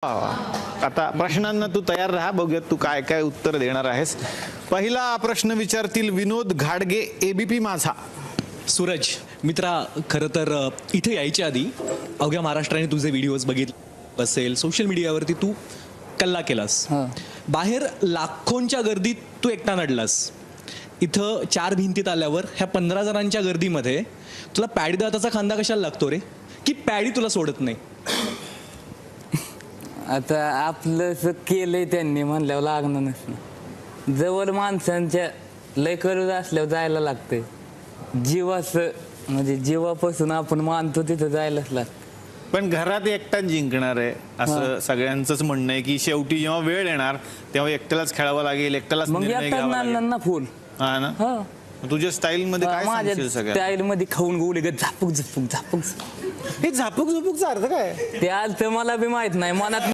आता प्रश्नांना तू तयार राहा, बघूया तू काय काय उत्तर देणार आहेस. पहिला प्रश्न विचारतील विनोद घाडगे, एबीपी माझा. सूरज मित्रा, खरं तर इथे यायच्या आधी अवघ्या महाराष्ट्राने तुझे व्हिडिओज बघितले असेल, सोशल मीडियावरती तू कल्ला केलास, बाहेर लाखोंच्या गर्दीत तू एकटा नडलास. इथं चार भिंतीत आल्यावर ह्या 15 जणांच्या गर्दीमध्ये तुला पॅडी दाताचा खांदा कशाला लागतो रे, की पॅडी तुला सोडत नाही? आता आपलं केलंय त्यांनी म्हणल्यावर लागणार नसतं. जवळ माणसांच्या लय कर्ज असल्यावर जायला लागतंय. जीवाचं म्हणजे जीवापासून आपण मानतो तिथं जायलाच लागतं. पण घरात एकटाच जिंकणार आहे असं सगळ्यांचंच म्हणणं आहे की शेवटी जेव्हा वेळ येणार तेव्हा एकट्यालाच खेळावं लागेल, एकट्यालाच मग निर्णय येतात घ्यावा लागेल. ना फुल. हा ना. हा तुझ्या स्टाईल मध्ये काय माझ्या सांगशील सगळ्यात? स्टाईल मध्ये खाऊन गोळी गं झापूक झापूक झापूक. हे झापूक झुपूकचा अर्थ काय? ते आज तर मला बी माहित नाही मनात